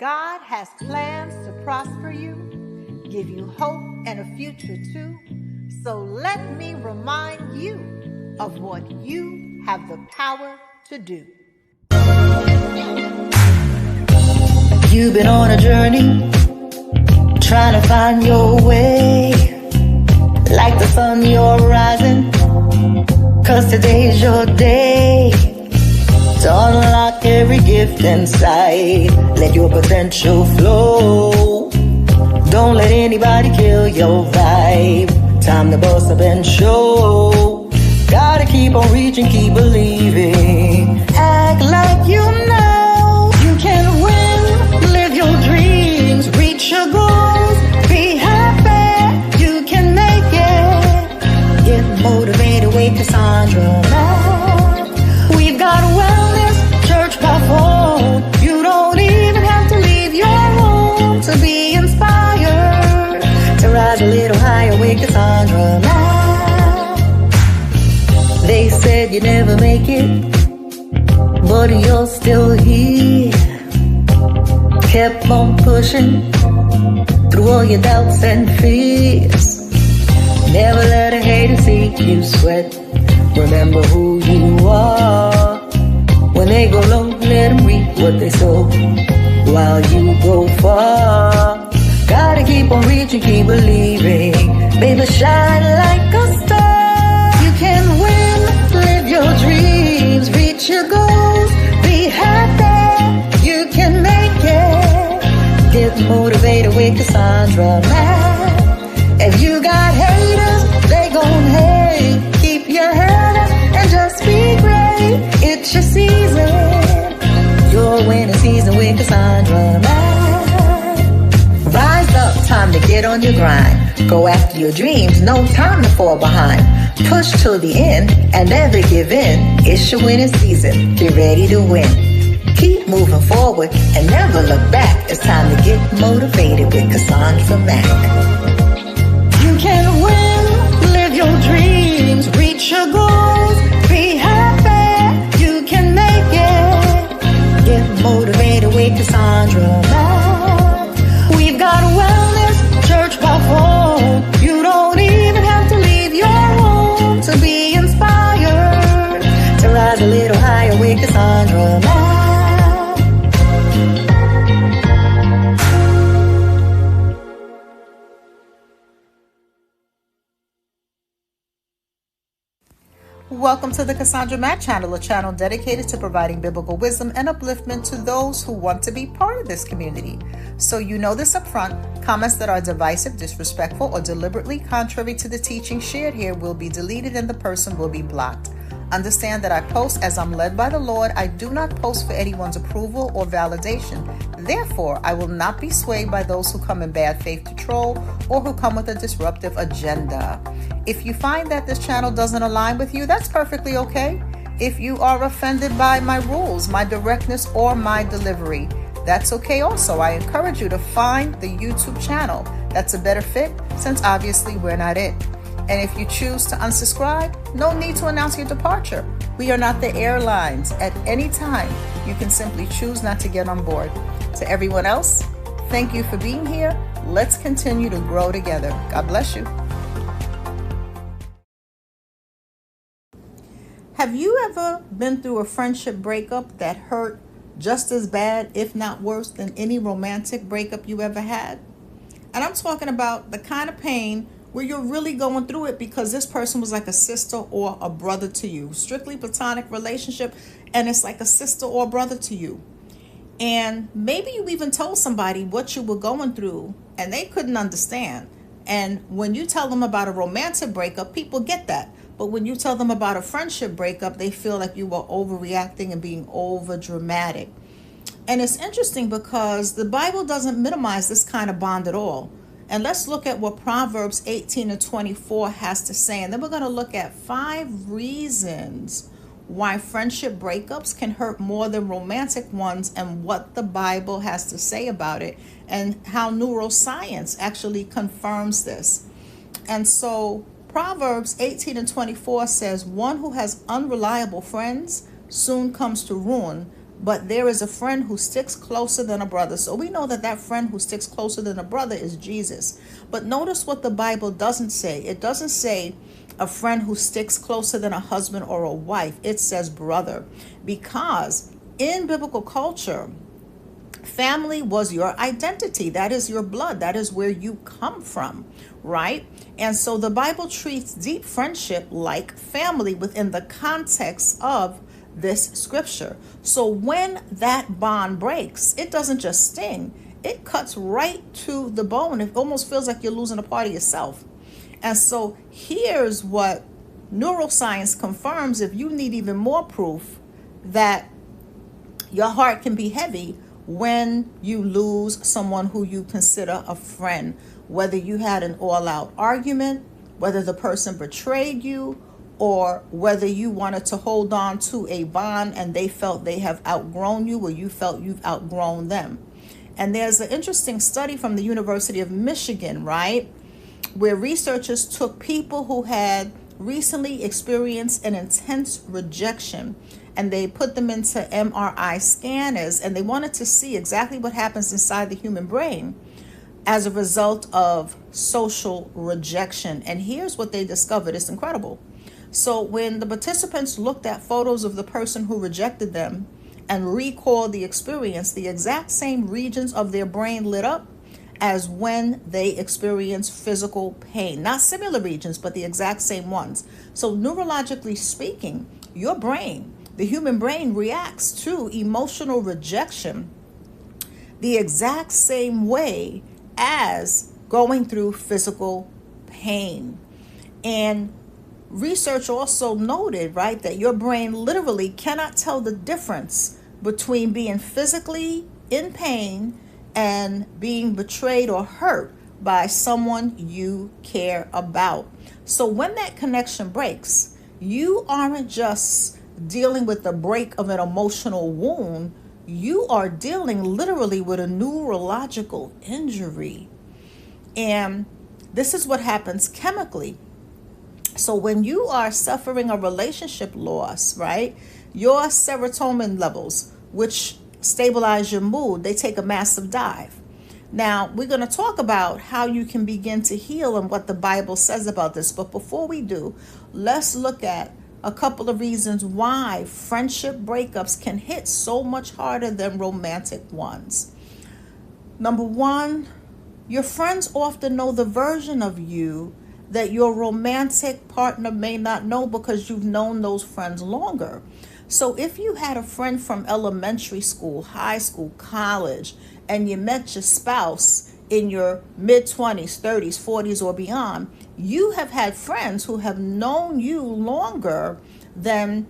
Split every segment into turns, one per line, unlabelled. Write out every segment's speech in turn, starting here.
God has plans to prosper you, give you hope and a future too. So let me remind you of what you have the power to do.
You've been on a journey, trying to find your way. Like the sun, you're rising, 'cause today's your day to unlock every gift inside. Let your potential flow. Don't let anybody kill your vibe. Time to bust up and show. Gotta keep on reaching, keep believing. Act like you know you can win. Live your dreams, reach your goals. Be happy, you can make it. Get motivated with Cassandra Mack. We've got wellness, church by phone. You don't even have to leave your home to be inspired. To rise a little higher with Cassandra Mack. They said you'd never make it, but you're still here. Kept on pushing through all your doubts and fears. Never let a hater see you sweat. Remember who you are. When they go low, let them reap what they sow while you go far. Gotta keep on reaching, keep believing. Baby, shine like a star. You can win, live your dreams, reach your goals. Be happy, you can make it. Get motivated with Cassandra Mack. If you got haters, they gon' hate. Keep your head up and just be great. It's your season, your winning season with Cassandra Mack. Rise up, time to get on your grind. Go after your dreams, no time to fall behind. Push till the end and never give in. It's your winning season, get ready to win. Keep moving forward and never look back. It's time to get motivated with Cassandra Mack. You can win, live your dreams, reach your goals. Be happy, you can make it. Get motivated with Cassandra Mack. We've got wellness, church by phone. You don't even have to leave your home to be inspired. To rise a little higher with Cassandra Mack.
Welcome to the Cassandra Mack channel, a channel dedicated to providing biblical wisdom and upliftment to those who want to be part of this community. So you know this up front, comments that are divisive, disrespectful, or deliberately contrary to the teaching shared here will be deleted and the person will be blocked. Understand that I post as I'm led by the Lord. I do not post for anyone's approval or validation. Therefore, I will not be swayed by those who come in bad faith to troll or who come with a disruptive agenda. If you find that this channel doesn't align with you, that's perfectly okay. If you are offended by my rules, my directness, or my delivery, that's okay also. I encourage you to find the YouTube channel that's a better fit, since obviously we're not it. And if you choose to unsubscribe, no need to announce your departure. We are not the airlines. At any time, you can simply choose not to get on board. To everyone else, thank you for being here. Let's continue to grow together. God bless you. Have you ever been through a friendship breakup that hurt just as bad, if not worse, than any romantic breakup you ever had? And I'm talking about the kind of pain where you're really going through it because this person was like a sister or a brother to you. Strictly platonic relationship, and it's like a sister or brother to you. And maybe you even told somebody what you were going through and they couldn't understand. And when you tell them about a romantic breakup, people get that. But when you tell them about a friendship breakup, they feel like you were overreacting and being over dramatic. And it's interesting because the Bible doesn't minimize this kind of bond at all. And let's look at what Proverbs 18:24 has to say. And then we're going to look at 5 reasons why friendship breakups can hurt more than romantic ones and what the Bible has to say about it and how neuroscience actually confirms this. And so Proverbs 18:24 says, "One who has unreliable friends soon comes to ruin, but there is a friend who sticks closer than a brother. So we know that that friend who sticks closer than a brother is Jesus. But notice what the Bible doesn't say. It doesn't say a friend who sticks closer than a husband or a wife. It says brother, because in biblical culture, family was your identity. That is your blood. That is where you come from, right? And so the Bible treats deep friendship like family within the context of this scripture. So when that bond breaks, it doesn't just sting, it cuts right to the bone. It almost feels like you're losing a part of yourself. And so here's what neuroscience confirms if you need even more proof that your heart can be heavy when you lose someone who you consider a friend, whether you had an all-out argument, whether the person betrayed you, or whether you wanted to hold on to a bond and they felt they have outgrown you, or you felt you've outgrown them. And there's an interesting study from the University of Michigan, right, where researchers took people who had recently experienced an intense rejection, and they put them into MRI scanners, and they wanted to see exactly what happens inside the human brain as a result of social rejection. And here's what they discovered. It's incredible. So when the participants looked at photos of the person who rejected them and recalled the experience, the exact same regions of their brain lit up as when they experienced physical pain. Not similar regions, but the exact same ones. So neurologically speaking, your brain, the human brain, reacts to emotional rejection the exact same way as going through physical pain. And research also noted, right, that your brain literally cannot tell the difference between being physically in pain and being betrayed or hurt by someone you care about. So when that connection breaks, you aren't just dealing with the break of an emotional wound, you are dealing literally with a neurological injury. And this is what happens chemically. So when you are suffering a relationship loss, right, your serotonin levels, which stabilize your mood, they take a massive dive. Now, we're going to talk about how you can begin to heal and what the Bible says about this. But before we do, let's look at a couple of reasons why friendship breakups can hit so much harder than romantic ones. Number one, your friends often know the version of you that your romantic partner may not know because you've known those friends longer. So if you had a friend from elementary school, high school, college, and you met your spouse in your mid-20s, 30s, 40s, or beyond, you have had friends who have known you longer than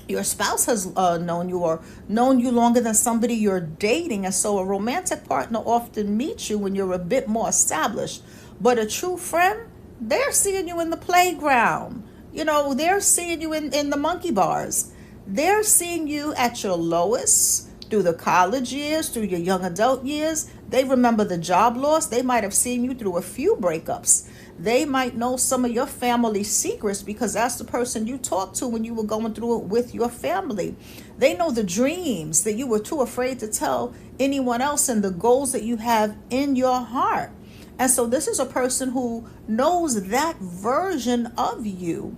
your spouse has known you, or known you longer than somebody you're dating. And so a romantic partner often meets you when you're a bit more established. But a true friend, they're seeing you in the playground. You know, they're seeing you in the monkey bars. They're seeing you at your lowest, through the college years, through your young adult years. They remember the job loss. They might have seen you through a few breakups. They might know some of your family secrets because that's the person you talked to when you were going through it with your family. They know the dreams that you were too afraid to tell anyone else and the goals that you have in your heart. And so this is a person who knows that version of you.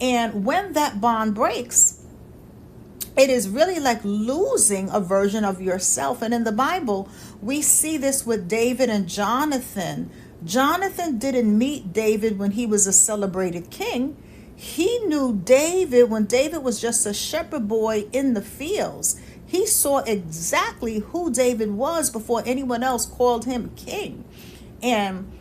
And when that bond breaks, it is really like losing a version of yourself. And in the Bible, we see this with David and Jonathan. Jonathan didn't meet David when he was a celebrated king. He knew David when David was just a shepherd boy in the fields. He saw exactly who David was before anyone else called him king. And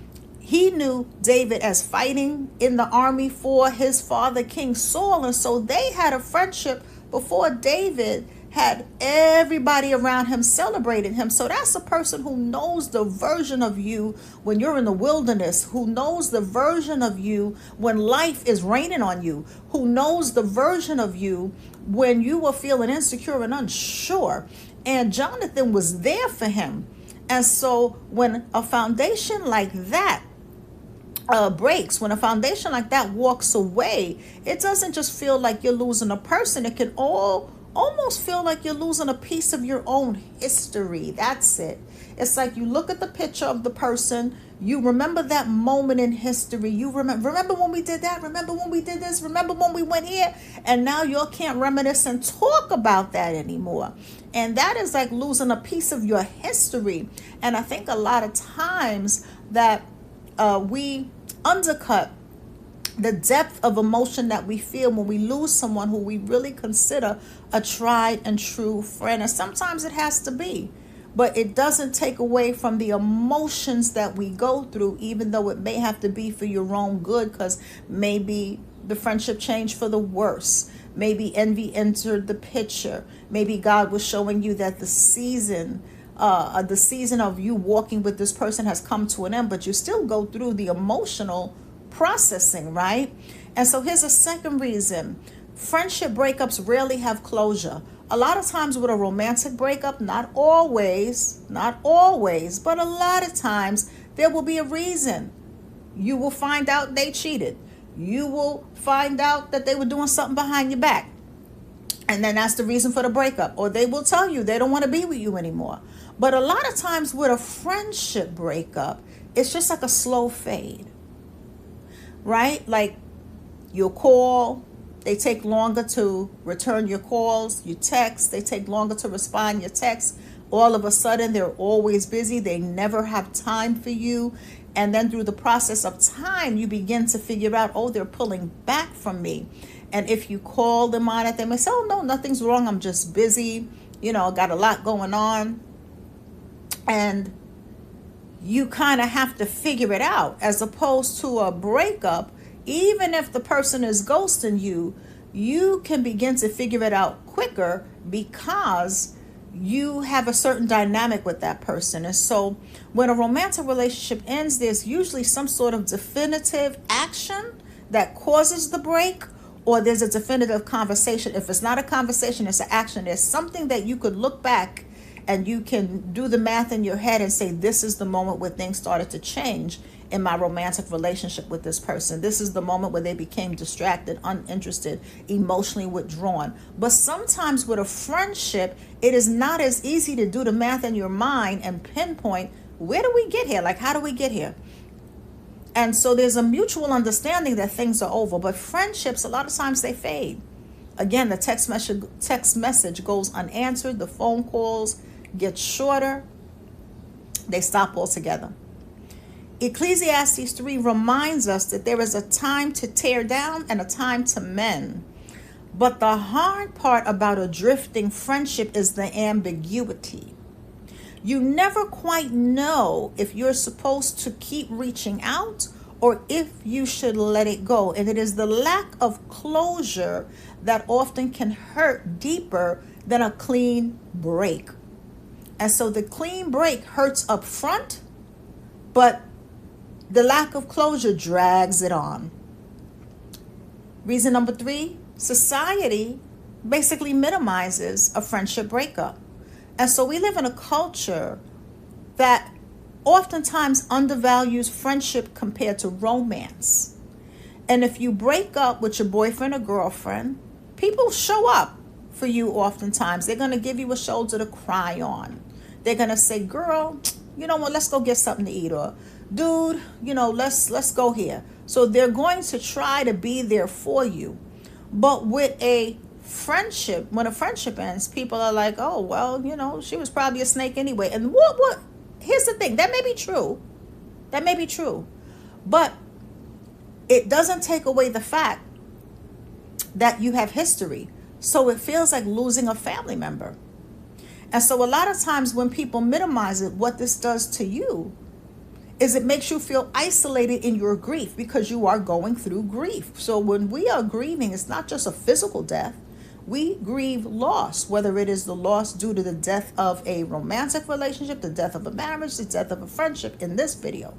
he knew David as fighting in the army for his father, King Saul. And so they had a friendship before David had everybody around him celebrating him. So that's a person who knows the version of you when you're in the wilderness, who knows the version of you when life is raining on you, who knows the version of you when you were feeling insecure and unsure. And Jonathan was there for him. And so when a foundation like that breaks, when a foundation like that walks away, it doesn't just feel like you're losing a person. It can almost feel like you're losing a piece of your own history. That's it. It's like you look at the picture of the person, you remember that moment in history. You remember when we did that? Remember when we did this? Remember when we went here? And now you can't reminisce and talk about that anymore. And that is like losing a piece of your history. And I think a lot of times that we undercut the depth of emotion that we feel when we lose someone who we really consider a tried and true friend. And sometimes it has to be, but it doesn't take away from the emotions that we go through, even though it may have to be for your own good, because maybe the friendship changed for the worse. Maybe envy entered the picture. Maybe God was showing you that the season of you walking with this person has come to an end, but you still go through the emotional processing, right? And so here's a second reason. Friendship breakups rarely have closure. A lot of times with a romantic breakup, not always, but a lot of times there will be a reason. You will find out they cheated. You will find out that they were doing something behind your back. And then that's the reason for the breakup. Or they will tell you they don't want to be with you anymore. But a lot of times with a friendship breakup, it's just like a slow fade. Right? Like you'll call, they take longer to return your calls. You text, they take longer to respond your texts. All of a sudden, they're always busy. They never have time for you. And then through the process of time, you begin to figure out, oh, they're pulling back from me. And if you call them on it, they may say, oh, no, nothing's wrong. I'm just busy. Got a lot going on. And you kind of have to figure it out, as opposed to a breakup. Even if the person is ghosting you, you can begin to figure it out quicker because you have a certain dynamic with that person. And so when a romantic relationship ends, there's usually some sort of definitive action that causes the break, or there's a definitive conversation. If it's not a conversation, it's an action. There's something that you could look back and you can do the math in your head and say, this is the moment where things started to change in my romantic relationship with this person. This is the moment where they became distracted, uninterested, emotionally withdrawn. But sometimes with a friendship, it is not as easy to do the math in your mind and pinpoint, where do we get here? Like, how do we get here? And so there's a mutual understanding that things are over. But friendships, a lot of times they fade. Again, the text message goes unanswered. The phone calls get shorter. They stop altogether. Ecclesiastes 3 reminds us that there is a time to tear down and a time to mend. But the hard part about a drifting friendship is the ambiguity. You never quite know if you're supposed to keep reaching out or if you should let it go. And it is the lack of closure that often can hurt deeper than a clean break. And so the clean break hurts up front, but the lack of closure drags it on. Reason number 3, society basically minimizes a friendship breakup. And so we live in a culture that oftentimes undervalues friendship compared to romance. And if you break up with your boyfriend or girlfriend, people show up for you oftentimes. They're going to give you a shoulder to cry on. They're going to say, girl, you know what, let's go get something to eat. Or, dude, let's go here. So they're going to try to be there for you. But with a friendship, when a friendship ends, people are like, oh, well, she was probably a snake anyway. And what? Here's the thing. That may be true. That may be true. But it doesn't take away the fact that you have history. So it feels like losing a family member. And so a lot of times when people minimize it, what this does to you is it makes you feel isolated in your grief because you are going through grief. So when we are grieving, it's not just a physical death. We grieve loss, whether it is the loss due to the death of a romantic relationship, the death of a marriage, the death of a friendship in this video.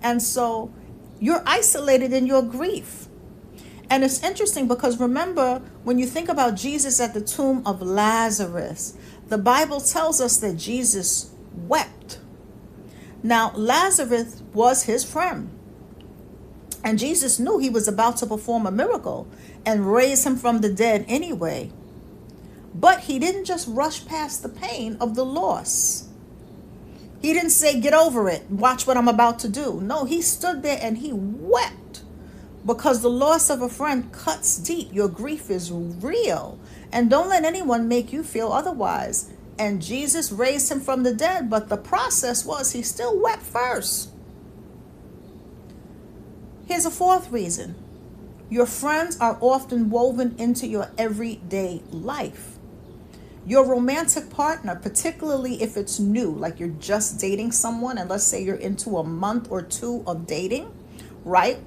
And so you're isolated in your grief. And it's interesting because remember, when you think about Jesus at the tomb of Lazarus, the Bible tells us that Jesus wept. Now, Lazarus was his friend. And Jesus knew he was about to perform a miracle and raise him from the dead anyway. But he didn't just rush past the pain of the loss. He didn't say, get over it, watch what I'm about to do. No, he stood there and he wept, because the loss of a friend cuts deep. Your grief is real. And don't let anyone make you feel otherwise. And Jesus raised him from the dead, but the process was he still wept first. Here's a fourth reason. Your friends are often woven into your everyday life. Your romantic partner, particularly if it's new, like you're just dating someone, and let's say you're into a month or two of dating, right?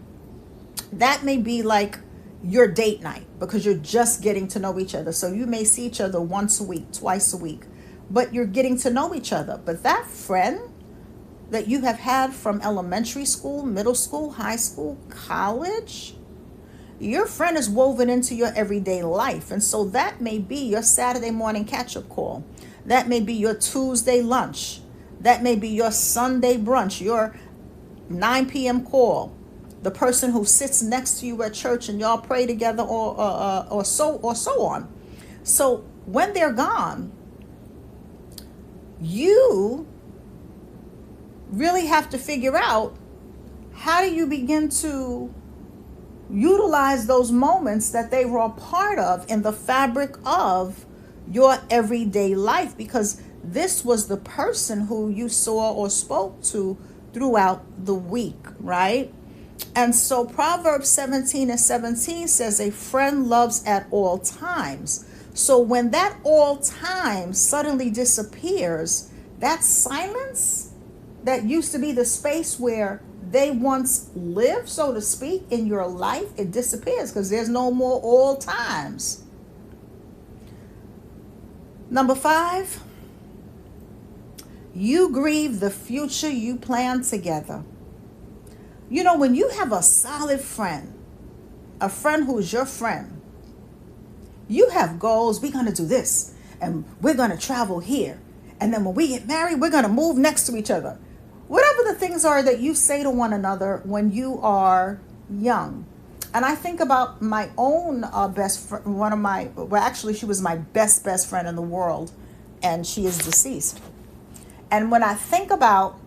That may be like your date night, because you're just getting to know each other. So you may see each other once a week, twice a week, but you're getting to know each other. But that friend that you have had from elementary school, middle school, high school, college, your friend is woven into your everyday life. And so that may be your Saturday morning catch-up call. That may be your Tuesday lunch. That may be your Sunday brunch, your 9 p.m. call. The person who sits next to you at church and y'all pray together, or so on. So when they're gone, you really have to figure out, how do you begin to utilize those moments that they were a part of in the fabric of your everyday life? Because this was the person who you saw or spoke to throughout the week, right? And so Proverbs 17:17 says, a friend loves at all times. So when that all time suddenly disappears, that silence that used to be the space where they once lived, so to speak, in your life, it disappears, because there's no more all times. Number 5, you grieve the future you plan together. You know, when you have a solid friend, a friend who's your friend, you have goals. We're going to do this, and we're going to travel here. And then when we get married, we're going to move next to each other. Whatever the things are that you say to one another when you are young. And I think about my own best friend, actually she was my best friend in the world, and she is deceased. And when I think about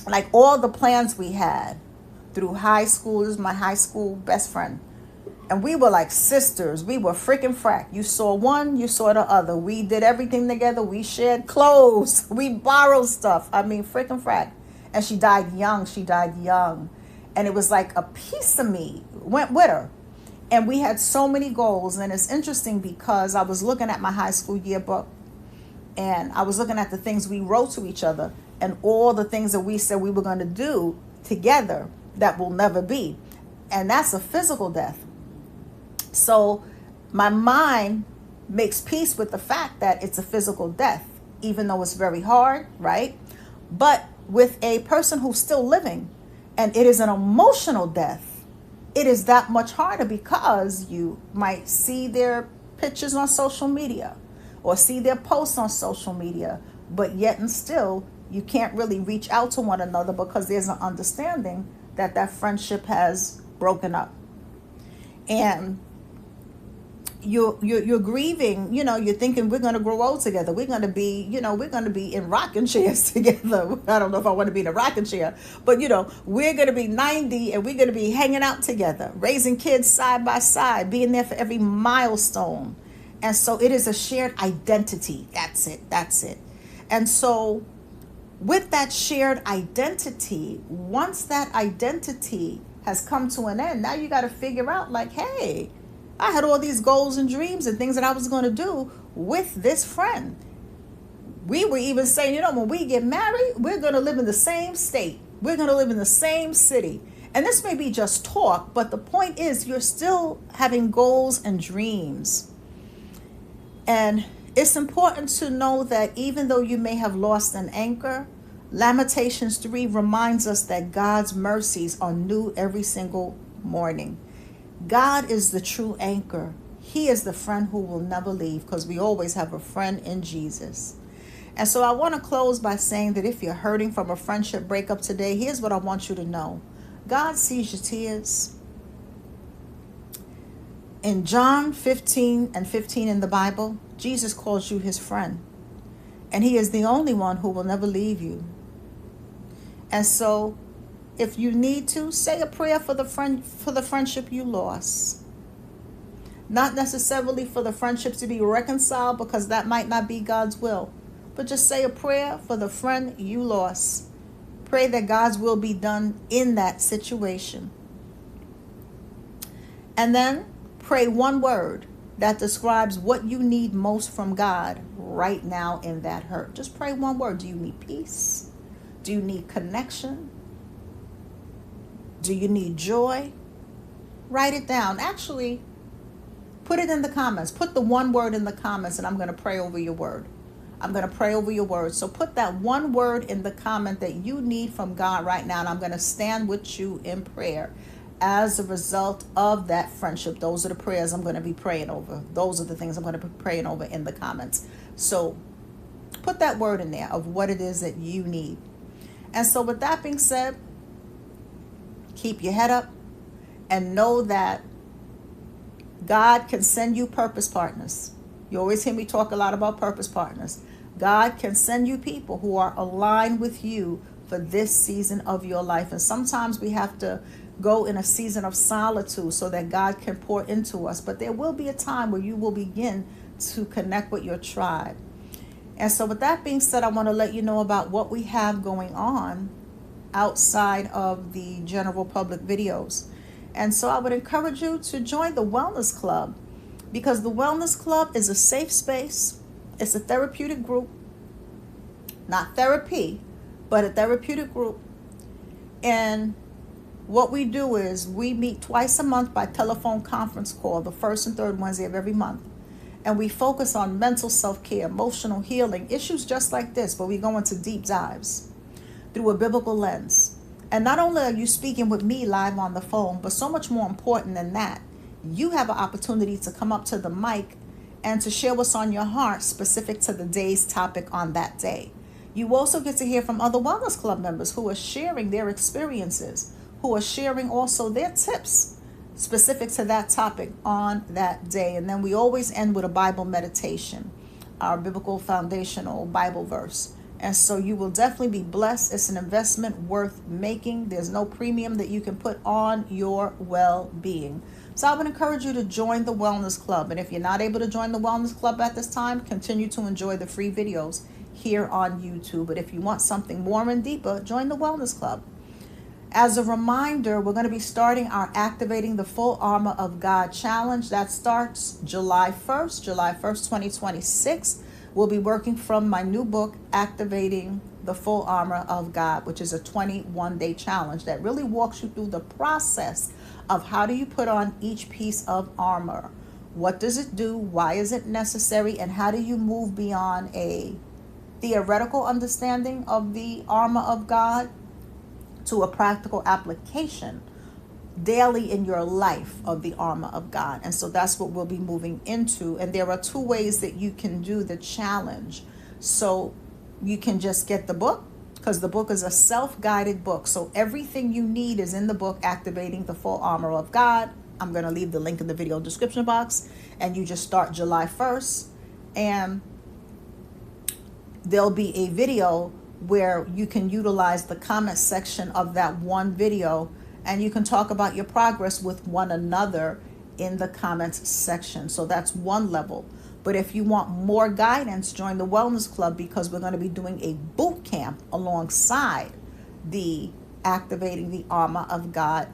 like all the plans we had through high school, this is my high school best friend. And we were like sisters. We were freaking frack. You saw one, you saw the other. We did everything together. We shared clothes. We borrowed stuff. I mean, freaking frack. And she died young. And it was like a piece of me went with her. And we had so many goals. And it's interesting because I was looking at my high school yearbook, and I was looking at the things we wrote to each other and all the things that we said we were going to do together that will never be. And that's a physical death. So my mind makes peace with the fact that it's a physical death, even though it's very hard, right? But with a person who's still living and it is an emotional death, it is that much harder, because you might see their pictures on social media or see their posts on social media, but yet and still you can't really reach out to one another because there's an understanding that that friendship has broken up. And you're grieving, you're thinking we're going to grow old together. We're going to be, we're going to be in rocking chairs together. I don't know if I want to be in a rocking chair, but we're going to be 90 and we're going to be hanging out together, raising kids side by side, being there for every milestone. And so it is a shared identity. That's it. And so with that shared identity, once that identity has come to an end, now you got to figure out like, hey, I had all these goals and dreams and things that I was going to do with this friend. We were even saying, when we get married, we're going to live in the same state. We're going to live in the same city. And this may be just talk, but the point is you're still having goals and dreams. And it's important to know that even though you may have lost an anchor, Lamentations 3 reminds us that God's mercies are new every single morning. God is the true anchor. He is the friend who will never leave, because we always have a friend in Jesus. And so I want to close by saying that if you're hurting from a friendship breakup today, here's what I want you to know. God sees your tears. In John 15:15 in the Bible, Jesus calls you his friend. And he is the only one who will never leave you. And so, if you need to, say a prayer for the friendship you lost. Not necessarily for the friendship to be reconciled, because that might not be God's will. But just say a prayer for the friend you lost. Pray that God's will be done in that situation. And then pray one word that describes what you need most from God right now in that hurt. Just pray one word. Do you need peace? Do you need connection? Do you need joy? Write it down. Actually, put it in the comments. Put the one word in the comments, and I'm going to pray over your word. I'm going to pray over your word. So put that one word in the comment that you need from God right now, and I'm going to stand with you in prayer as a result of that friendship. Those are the prayers I'm going to be praying over. Those are the things I'm going to be praying over in the comments. So put that word in there of what it is that you need. And so with that being said, keep your head up and know that God can send you purpose partners. You always hear me talk a lot about purpose partners. God can send you people who are aligned with you for this season of your life. And sometimes we have to go in a season of solitude so that God can pour into us. But there will be a time where you will begin to connect with your tribe. And so with that being said, I want to let you know about what we have going on outside of the general public videos. And so I would encourage you to join the Wellness Club, because the Wellness Club is a safe space. It's a therapeutic group, not therapy, but a therapeutic group. And what we do is we meet twice a month by telephone conference call, the first and third Wednesday of every month. And we focus on mental self-care, emotional healing, issues just like this, but we go into deep dives through a biblical lens. And not only are you speaking with me live on the phone, but so much more important than that, you have an opportunity to come up to the mic and to share what's on your heart specific to the day's topic on that day. You also get to hear from other Wellness Club members who are sharing their experiences, who are sharing also their tips specific to that topic on that day. And then we always end with a Bible meditation, our biblical foundational Bible verse. And so you will definitely be blessed. It's an investment worth making. There's no premium that you can put on your well-being. So I would encourage you to join the Wellness Club. And if you're not able to join the Wellness Club at this time, continue to enjoy the free videos here on YouTube. But if you want something more and deeper, join the Wellness Club. As a reminder, we're going to be starting our Activating the Full Armor of God Challenge. That starts July 1st, 2026. We'll be working from my new book, Activating the Full Armor of God, which is a 21-day challenge that really walks you through the process of how do you put on each piece of armor. What does it do? Why is it necessary? And how do you move beyond a theoretical understanding of the armor of God to a practical application daily in your life of the armor of God? And so that's what we'll be moving into. And there are two ways that you can do the challenge. So you can just get the book, because the book is a self-guided book. So everything you need is in the book, Activating the Full Armor of God. I'm going to leave the link in the video description box. And you just start July 1st. And there'll be a video where you can utilize the comment section of that one video, and you can talk about your progress with one another in the comments section. So that's one level. But if you want more guidance, join the Wellness Club, because we're going to be doing a boot camp alongside the Activating the Armor of God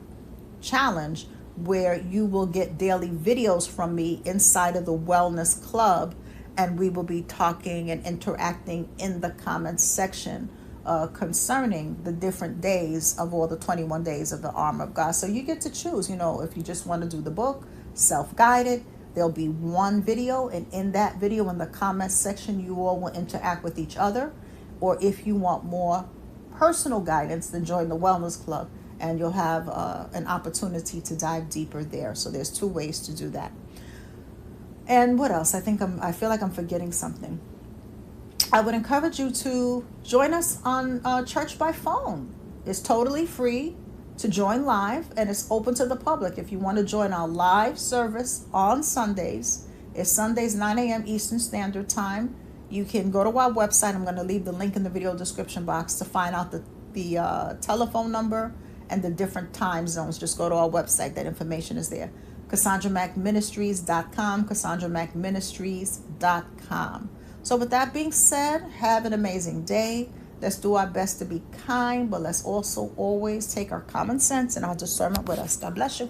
challenge, where you will get daily videos from me inside of the Wellness Club. And we will be talking and interacting in the comments section concerning the different days of all the 21 days of the armor of God. So you get to choose, if you just want to do the book, self-guided, there'll be one video. And in that video, in the comments section, you all will interact with each other. Or if you want more personal guidance, then join the Wellness Club, and you'll have an opportunity to dive deeper there. So there's two ways to do that. And what else? I feel like I'm forgetting something. I would encourage you to join us on church by phone. It's totally free to join live, and it's open to the public. If you want to join our live service on Sundays, it's Sundays 9 a.m. Eastern Standard Time. You can go to our website. I'm going to leave the link in the video description box to find out the telephone number and the different time zones. Just go to our website. That information is there. CassandraMackMinistries.com, CassandraMackMinistries.com. So with that being said, have an amazing day. Let's do our best to be kind, but let's also always take our common sense and our discernment with us. God bless you.